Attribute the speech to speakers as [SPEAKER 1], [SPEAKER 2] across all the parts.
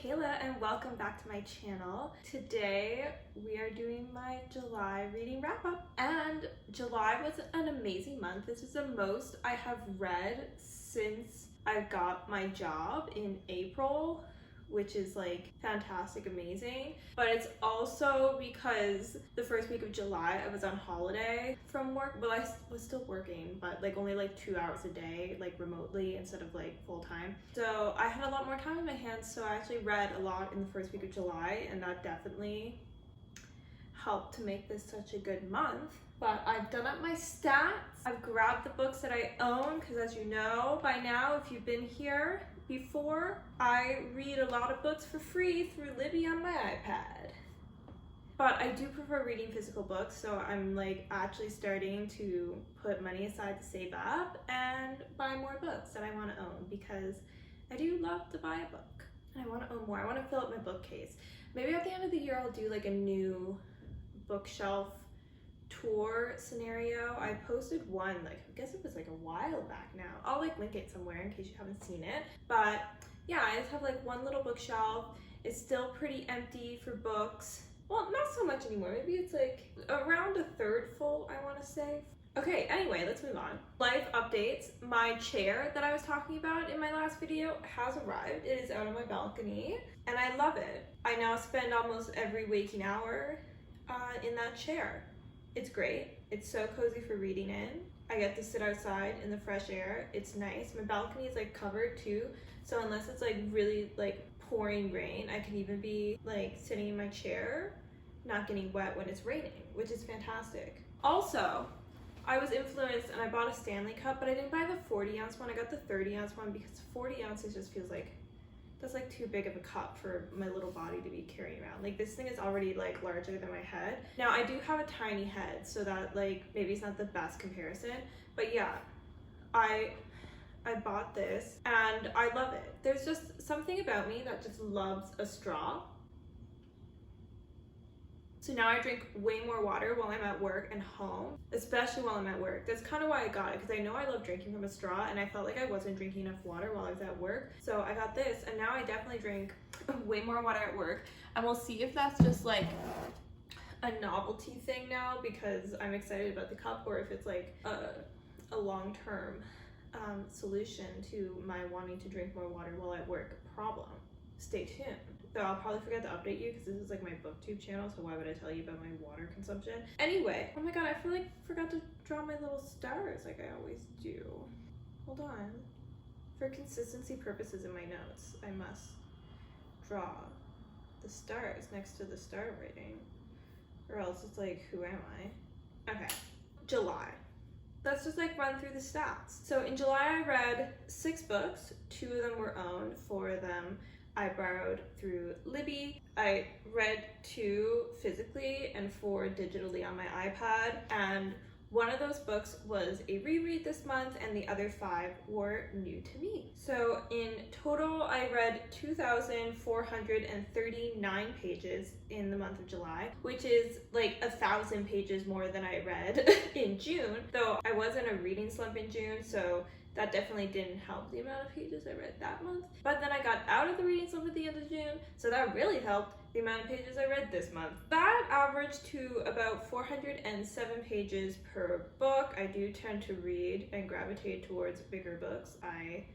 [SPEAKER 1] Michaela and welcome back to my channel. Today we are doing my July reading wrap up, and July was an amazing month. This is the most I have read since I got my job in April, which is like fantastic, amazing. But it's also because the first week of July I was on holiday from work. Well, I was still working, but like only like 2 hours a day, like remotely instead of like full time. So I had a lot more time in my hands, so I actually read a lot in the first week of July, and that definitely helped to make this such a good month. But I've done up my stats. I've grabbed the books that I own, because as you know by now, if you've been here before, I read a lot of books for free through Libby on my iPad. But I do prefer reading physical books, so I'm like actually starting to put money aside to save up and buy more books that I want to own, because I do love to buy a book and I want to own more. I want to fill up my bookcase. Maybe at the end of the year I'll do like a new bookshelf tour scenario. I posted one, like I guess it was like a while back now. I'll like link it somewhere in case you haven't seen it. But yeah, I just have like one little bookshelf. It's still pretty empty for books. Well, not so much anymore. Maybe it's like around a third full, I want to say. Okay, anyway, let's move on. Life updates. My chair that I was talking about in my last video has arrived. It is out on my balcony and I love it. I now spend almost every waking hour in that chair. It's great. It's so cozy for reading in. I get to sit outside in the fresh air. It's nice. My balcony is like covered too, so unless it's like really like pouring rain, I can even be like sitting in my chair, not getting wet when it's raining, which is fantastic. Also, I was influenced and I bought a Stanley cup, but I didn't buy the 40-ounce one. I got the 30-ounce one because 40 ounces just feels like that's like too big of a cup for my little body to be carrying around. Like this thing is already like larger than my head. Now I do have a tiny head, so that like maybe it's not the best comparison, but yeah, I bought this and I love it. There's just something about me that just loves a straw. So now I drink way more water while I'm at work and home, especially while I'm at work. That's kind of why I got it, because I know I love drinking from a straw and I felt like I wasn't drinking enough water while I was at work. So I got this, and now I definitely drink way more water at work. And we'll see if that's just like a novelty thing now because I'm excited about the cup, or if it's like a long-term solution to my wanting to drink more water while at work problem. Stay tuned. So I'll probably forget to update you because this is like my booktube channel, so why would I tell you about my water consumption? Anyway, oh my god, I feel like I forgot to draw my little stars like I always do. Hold on. For consistency purposes in my notes, I must draw the stars next to the star rating, or else it's like, who am I? Okay, July. Let's just like run through the stats. So in July I read 6 books. 2 of them were owned, 4 of them I borrowed through Libby. I read 2 physically and 4 digitally on my iPad, and one of those books was a reread this month and the other 5 were new to me. So in total I read 2,439 pages in the month of July, which is like 1,000 pages more than I read in June, though I was in a reading slump in June, so that definitely didn't help the amount of pages I read that month. But then I got out of the reading slump at the end of June, so that really helped the amount of pages I read this month. That averaged to about 407 pages per book. I do tend to read and gravitate towards bigger books. I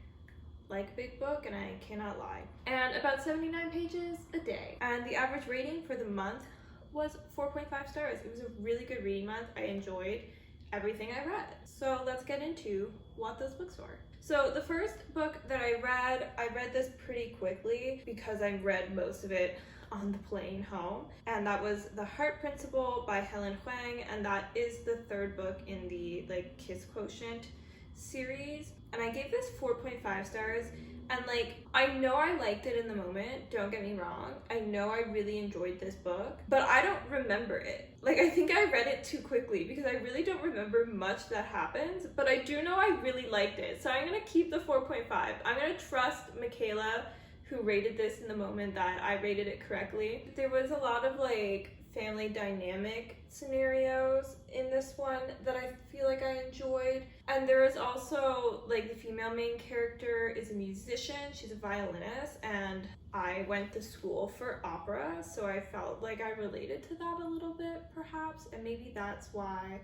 [SPEAKER 1] like big book and I cannot lie. And about 79 pages a day. And the average rating for the month was 4.5 stars. It was a really good reading month. I enjoyed everything I read. So let's get into what those books were. So the first book that I read this pretty quickly because I read most of it on the plane home, and that was The Heart Principle by Helen Hoang, and that is the 3rd book in the like Kiss Quotient series. And I gave this 4.5 stars, and like I know I liked it in the moment, don't get me wrong. I know I really enjoyed this book, but I don't remember it. Like I think I read it too quickly because I really don't remember much that happens, but I do know I really liked it. So I'm gonna keep the 4.5. I'm gonna trust Michaela, who rated this in the moment, that I rated it correctly. There was a lot of like family dynamic scenarios in this one that I feel like I enjoyed. And there is also, like, the female main character is a musician, she's a violinist, and I went to school for opera, so I felt like I related to that a little bit, perhaps, and maybe that's why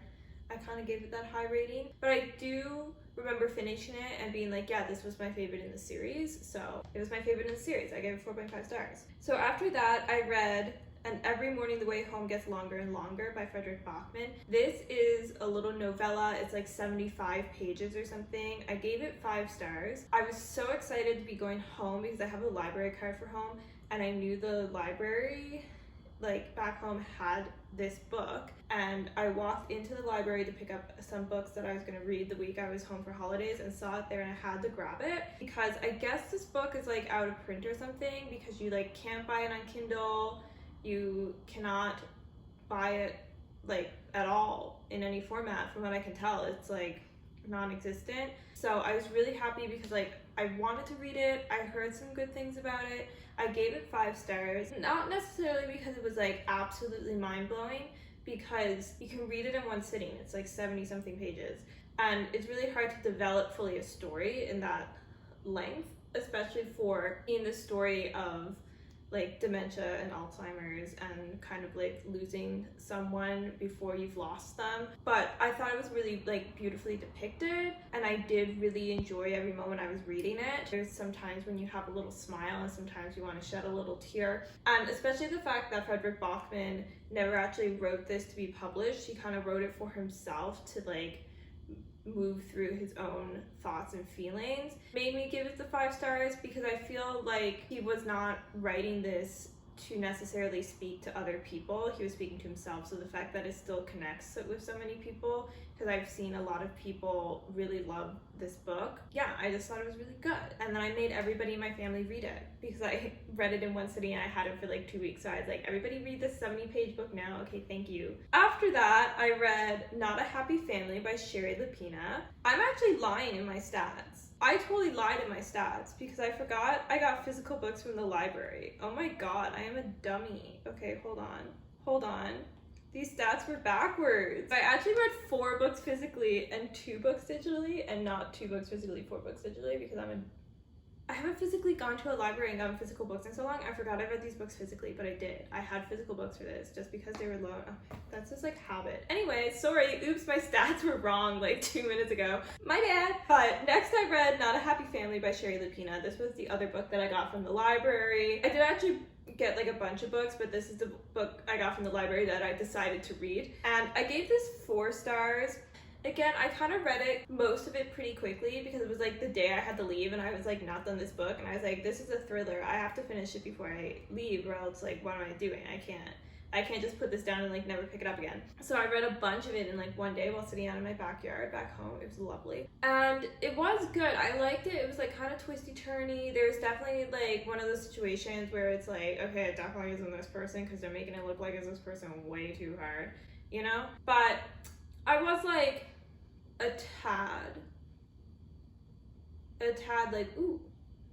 [SPEAKER 1] I kind of gave it that high rating. But I do remember finishing it and being like, yeah, this was my favorite in the series, so it was my favorite in the series. I gave it 4.5 stars. So after that, I read And Every Morning the Way Home Gets Longer and Longer by Fredrik Backman. This is a little novella. It's like 75 pages or something. I gave it 5 stars. I was so excited to be going home because I have a library card for home, and I knew the library, like, back home had this book, and I walked into the library to pick up some books that I was going to read the week I was home for holidays, and saw it there, and I had to grab it because I guess this book is like out of print or something, because you like can't buy it on Kindle, you cannot buy it like at all in any format. From what I can tell, it's like non-existent. So I was really happy because like I wanted to read it. I heard some good things about it. I gave it 5 stars, not necessarily because it was like absolutely mind-blowing, because you can read it in one sitting. It's like 70 something pages, and it's really hard to develop fully a story in that length, especially for in the story of like dementia and Alzheimer's and kind of like losing someone before you've lost them. But I thought it was really like beautifully depicted, and I did really enjoy every moment I was reading it. There's some times when you have a little smile and sometimes you want to shed a little tear, and especially the fact that Fredrik Backman never actually wrote this to be published. He kind of wrote it for himself to like move through his own thoughts and feelings made me give it the 5 stars, because I feel like he was not writing this to necessarily speak to other people. He was speaking to himself. So the fact that it still connects with so many people, because I've seen a lot of people really love this book. Yeah, I just thought it was really good. And then I made everybody in my family read it because I read it in one sitting and I had it for like 2 weeks. So I was like, everybody read this 70-page book now. Okay, thank you. After that, I read Not a Happy Family by Shari Lapena. I'm actually lying in my stats. I totally lied in my stats because I forgot I got physical books from the library. Oh my god, I am a dummy. Okay, hold on. These stats were backwards. I actually read 4 books physically and 2 books digitally, and not 2 books physically, 4 books digitally, because I haven't physically gone to a library and gotten physical books in so long. I forgot I read these books physically, but I did. I had physical books for this just because they were low. Okay, that's just like habit. Anyway, sorry, oops, my stats were wrong like 2 minutes ago. My bad. But next I read Not a Happy Family by Shari Lapena. This was the other book that I got from the library. I did actually get like a bunch of books, but this is the book I got from the library that I decided to read. And I gave this 4 stars. Again, I kind of read it, most of it pretty quickly, because it was like the day I had to leave and I was like not done this book, and I was like, this is a thriller, I have to finish it before I leave, or else like what am I doing? I can't just put this down and like never pick it up again. So I read a bunch of it in like one day while sitting out in my backyard back home. It was lovely. And it was good. I liked it. It was like kind of twisty turny. There's definitely like one of those situations where it's like, okay, it definitely isn't this person because they're making it look like it's this person way too hard, you know? But I was like a tad like, ooh,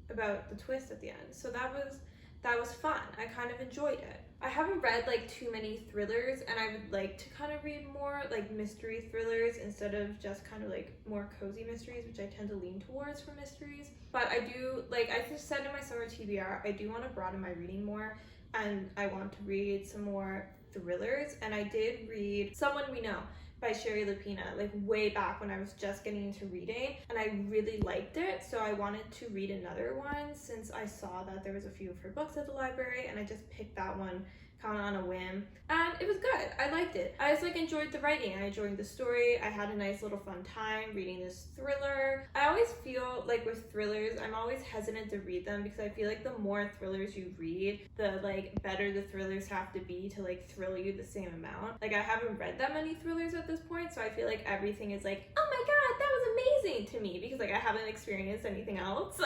[SPEAKER 1] about the twist at the end. So that was fun. I kind of enjoyed it. I haven't read like too many thrillers, and I would like to kind of read more like mystery thrillers instead of just kind of like more cozy mysteries, which I tend to lean towards for mysteries. But I do, like I just said in my summer TBR, I do want to broaden my reading more, and I want to read some more thrillers. And I did read Someone We Know by Shari Lapena, like way back when I was just getting into reading, and I really liked it, so I wanted to read another one since I saw that there was a few of her books at the library, and I just picked that one kind of on a whim, and it was good. I liked it. I just like enjoyed the writing. I enjoyed the story. I had a nice little fun time reading this thriller. I always feel like with thrillers, I'm always hesitant to read them because I feel like the more thrillers you read, the like better the thrillers have to be to like thrill you the same amount. Like I haven't read that many thrillers at this point, so I feel like everything is like, oh my god, that was amazing to me, because like I haven't experienced anything else.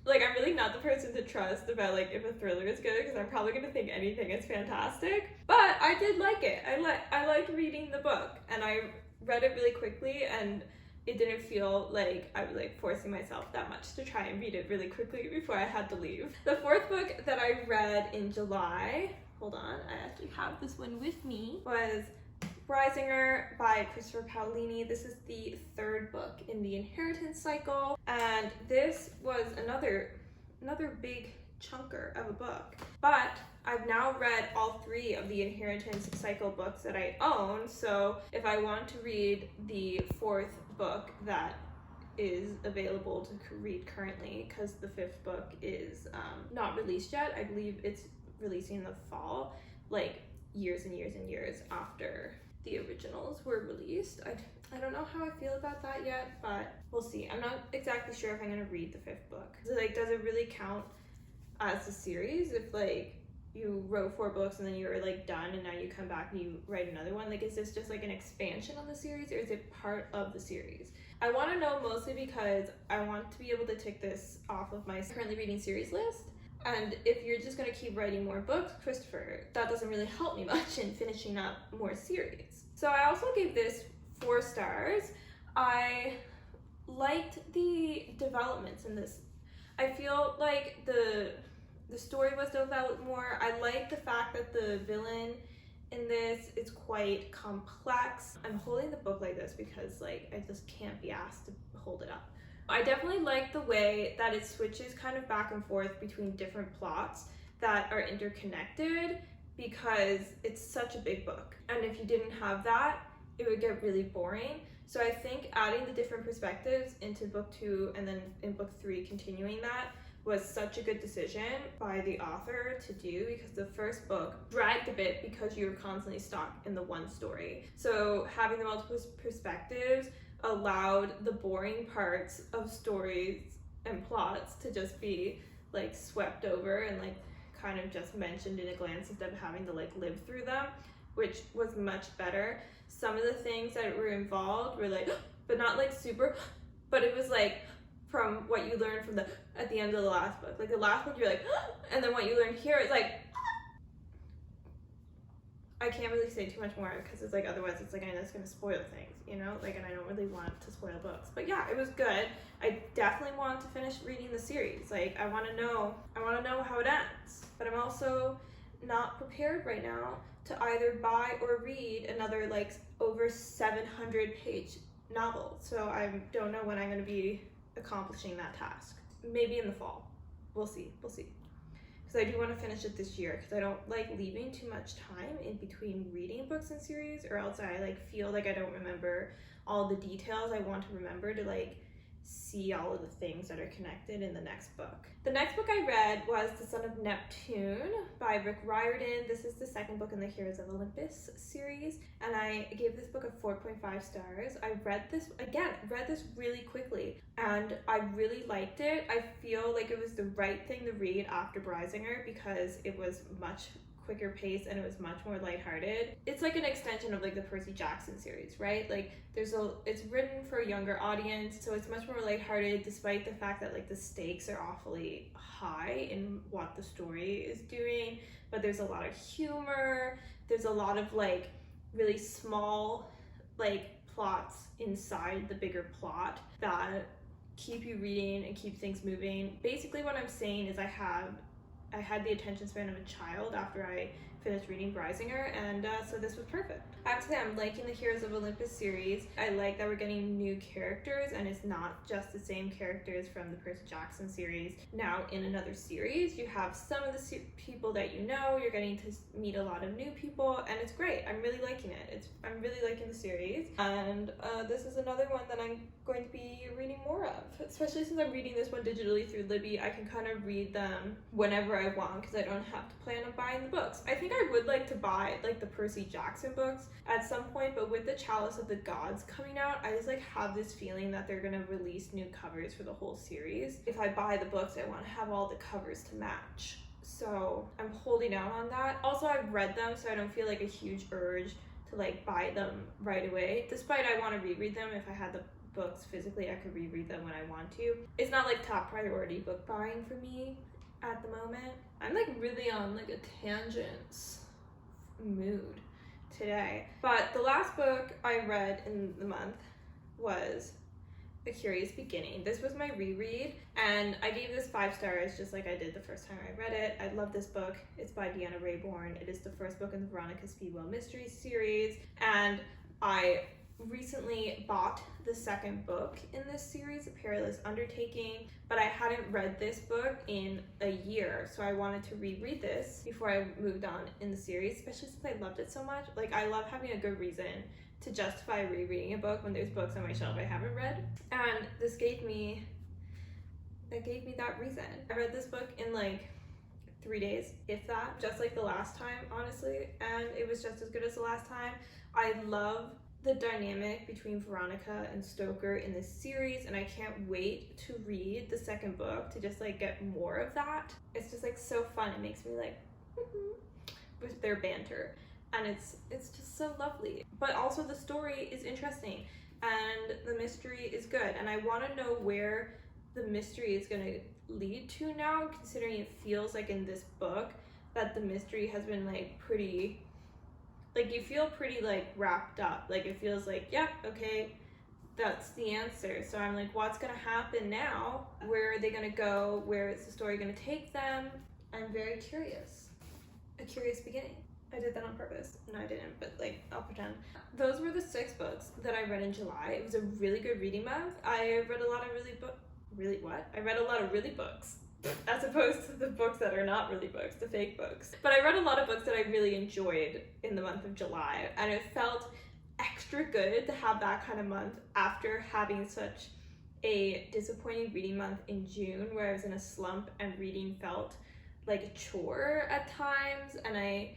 [SPEAKER 1] Like, I'm really not the person to trust about, like, if a thriller is good, because I'm probably going to think anything is fantastic. But I did like it. I liked reading the book, and I read it really quickly, and it didn't feel like I was, like, forcing myself that much to try and read it really quickly before I had to leave. The 4th book that I read in July hold on, I actually have this one with me, was Brisingr by Christopher Paolini. This is the third book in the inheritance cycle, and this was another big chunker of a book. But I've now read all 3 of the inheritance cycle books that I own, so if I want to read the 4th book that is available to read currently, because the 5th book is not released yet. I believe it's releasing in the fall, like years and years and years after the originals were released. I don't know how I feel about that yet, but we'll see. I'm not exactly sure if I'm going to read the 5th book. So, like, does it really count as a series if, like, you wrote 4 books and then you're, like, done and now you come back and you write another one? Like, is this just, like, an expansion on the series, or is it part of the series? I want to know mostly because I want to be able to tick this off of my currently reading series list. And if you're just going to keep writing more books, Christopher, that doesn't really help me much in finishing up more series. So I also gave this 4 stars. I liked the developments in this. I feel like the story was developed more. I like the fact that the villain in this is quite complex. I'm holding the book like this because, like, I just can't be asked to hold it up. I definitely like the way that it switches kind of back and forth between different plots that are interconnected, because it's such a big book. And if you didn't have that, it would get really boring. So I think adding the different perspectives into book 2 and then in book 3 continuing that was such a good decision by the author to do, because the first book dragged a bit because you were constantly stuck in the one story. So having the multiple perspectives allowed the boring parts of stories and plots to just be, like, swept over and, like, kind of just mentioned in a glance instead of having to, like, live through them, which was much better. Some of the things that were involved were like, but not like super, but it was like from what you learned from at the end of the last book. Like, the last book you're like, and then what you learned here is like, I can't really say too much more because it's like, otherwise it's like, I know it's gonna spoil things, you know, like, and I don't really want to spoil books. But yeah, it was good. I definitely want to finish reading the series. Like, I want to know how it ends, but I'm also not prepared right now to either buy or read another, like, over 700 page novel. So I don't know when I'm going to be accomplishing that task. Maybe in the fall. We'll see. Because I do want to finish it this year, because I don't like leaving too much time in between reading books and series, or else I, like, feel like I don't remember all the details I want to remember to, like, see all of the things that are connected in the next book. The next book I read was The Son of Neptune by Riordan. This is the second book in the Heroes of Olympus series, and I gave this book a 4.5 stars. I read this really quickly, and I really liked it. I feel like it was the right thing to read after Brisingr, because it was much quicker pace and it was much more lighthearted. It's like an extension of, like, the Percy Jackson series, right? Like, it's written for a younger audience, so it's much more lighthearted, despite the fact that, like, the stakes are awfully high in what the story is doing. But there's a lot of humor. There's a lot of, like, really small, like, plots inside the bigger plot that keep you reading and keep things moving. Basically, what I'm saying is I had the attention span of a child after I finished reading Brisingr, and so this was perfect. I have to say, I'm liking the Heroes of Olympus series. I like that we're getting new characters, and it's not just the same characters from the Percy Jackson series. Now in another series, you have some of the people that you know, you're getting to meet a lot of new people, and it's great. I'm really liking it. I'm really liking the series, and this is another one that I'm going to be reading more of, especially since I'm reading this one digitally through Libby. I can kind of read them whenever I want, because I don't have to plan on buying the books. I think I would like to buy, like, the Percy Jackson books at some point, but with the Chalice of the Gods coming out, I just, like, have this feeling that they're gonna release new covers for the whole series. If I buy the books, I want to have all the covers to match, so I'm holding out on that. Also, I've read them, so I don't feel like a huge urge to, like, buy them right away, despite I want to reread them. If I had the books physically, I could reread them when I want to. It's not, like, top priority book buying for me at the moment. I'm, like, really on, like, a tangent mood today. But the last book I read in the month was A Curious Beginning. This was my reread, and I gave this 5 stars just like I did the first time I read it. I love this book. It's by Deanna Raybourn. It is the first book in the Veronica Speedwell mystery series, and I recently bought the second book in this series, A Perilous Undertaking, but I hadn't read this book in a year, so I wanted to reread this before I moved on in the series, especially since I loved it so much. Like, I love having a good reason to justify rereading a book when there's books on my shelf I haven't read, and this gave me that reason. I read this book in like 3 days, if that, just like the last time, honestly, and it was just as good as the last time. I love the dynamic between Veronica and Stoker in this series, and I can't wait to read the second book to just like get more of that. It's just like so fun. It makes me like with their banter, and it's just so lovely. But also the story is interesting and the mystery is good, and I want to know where the mystery is going to lead to now, considering it feels like in this book that the mystery has been like pretty, like you feel pretty like wrapped up. Like it feels like, yep, okay, that's the answer. So I'm like, what's gonna happen now? Where are they gonna go? Where is the story gonna take them? I'm very curious. A Curious Beginning. I did that on purpose. No, I didn't, but like, I'll pretend. Those were the 6 books that I read in July. It was a really good reading month. I read a lot of I read a lot of really books, as opposed to the books that are not really books, the fake books. But I read a lot of books that I really enjoyed in the month of July, and it felt extra good to have that kind of month after having such a disappointing reading month in June, where I was in a slump and reading felt like a chore at times, and I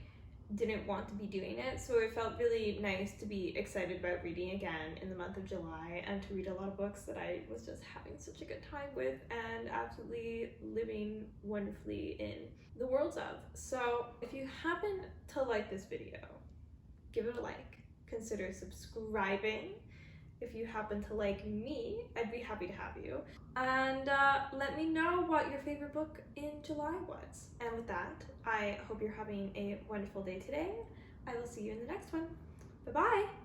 [SPEAKER 1] didn't want to be doing it. So it felt really nice to be excited about reading again in the month of July, and to read a lot of books that I was just having such a good time with and absolutely living wonderfully in the worlds of. So if you happen to like this video, give it a like, consider subscribing. If you happen to like me, I'd be happy to have you. And let me know what your favorite book in July was. And with that, I hope you're having a wonderful day today. I will see you in the next one. Bye-bye!